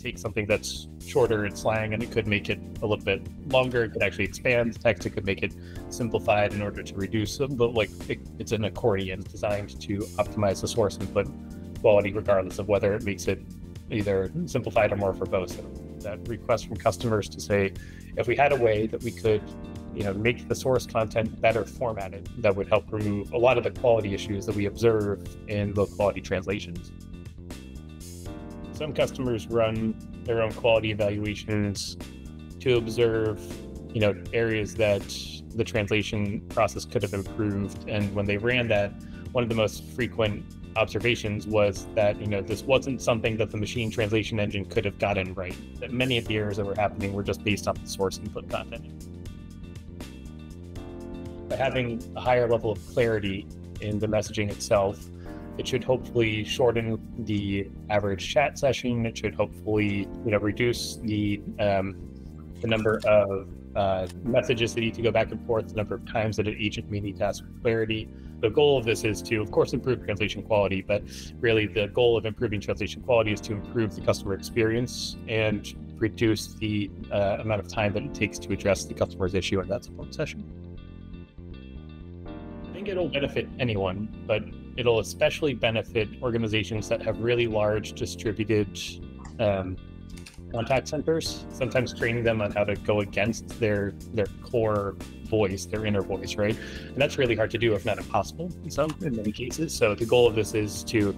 take something that's shorter in slang and it could make it a little bit longer. It could actually expand text. It could make it simplified in order to reduce them. But like it's an accordion designed to optimize the source input quality, regardless of whether it makes it either simplified or more verbose. That request from customers to say, if we had a way that we could make the source content better formatted, that would help remove a lot of the quality issues that we observe in low quality translations. Some customers run their own quality evaluations to observe, areas that the translation process could have improved. And when they ran that, one of the most frequent observations was that, this wasn't something that the machine translation engine could have gotten right. That many of the errors that were happening were just based on the source input content. By having a higher level of clarity in the messaging itself, it should hopefully shorten the average chat session. It should hopefully, reduce the number of messages that need to go back and forth, the number of times that an agent may need to ask for clarity. The goal of this is to, of course, improve translation quality, but really the goal of improving translation quality is to improve the customer experience and reduce the amount of time that it takes to address the customer's issue in that support session. I think it'll benefit anyone, but it'll especially benefit organizations that have really large distributed contact centers, sometimes training them on how to go against their core voice, their inner voice, right? And that's really hard to do, if not impossible in many cases. So the goal of this is to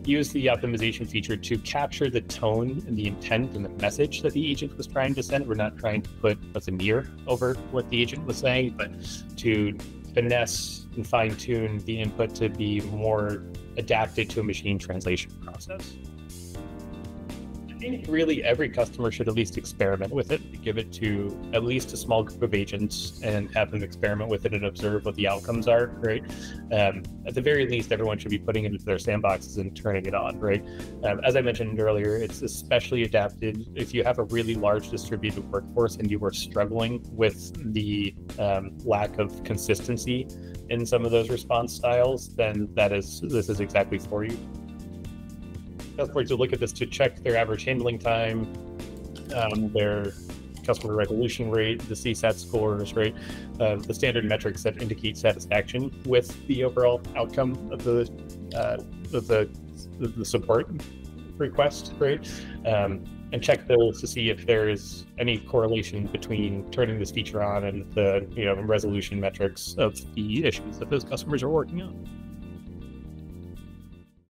use the optimization feature to capture the tone and the intent and the message that the agent was trying to send. We're not trying to put a veneer over what the agent was saying, but to finesse and fine-tune the input to be more adapted to a machine translation process. I think really every customer should at least experiment with it, give it to at least a small group of agents and have them experiment with it and observe what the outcomes are, right? At the very least, everyone should be putting it into their sandboxes and turning it on, right? As I mentioned earlier, it's especially adapted if you have a really large distributed workforce and you are struggling with the lack of consistency in some of those response styles, then this is exactly for you. Customers will look at this to check their average handling time, their customer resolution rate, the CSAT scores, right? The standard metrics that indicate satisfaction with the overall outcome of the support request, right? And check those to see if there is any correlation between turning this feature on and the resolution metrics of the issues that those customers are working on.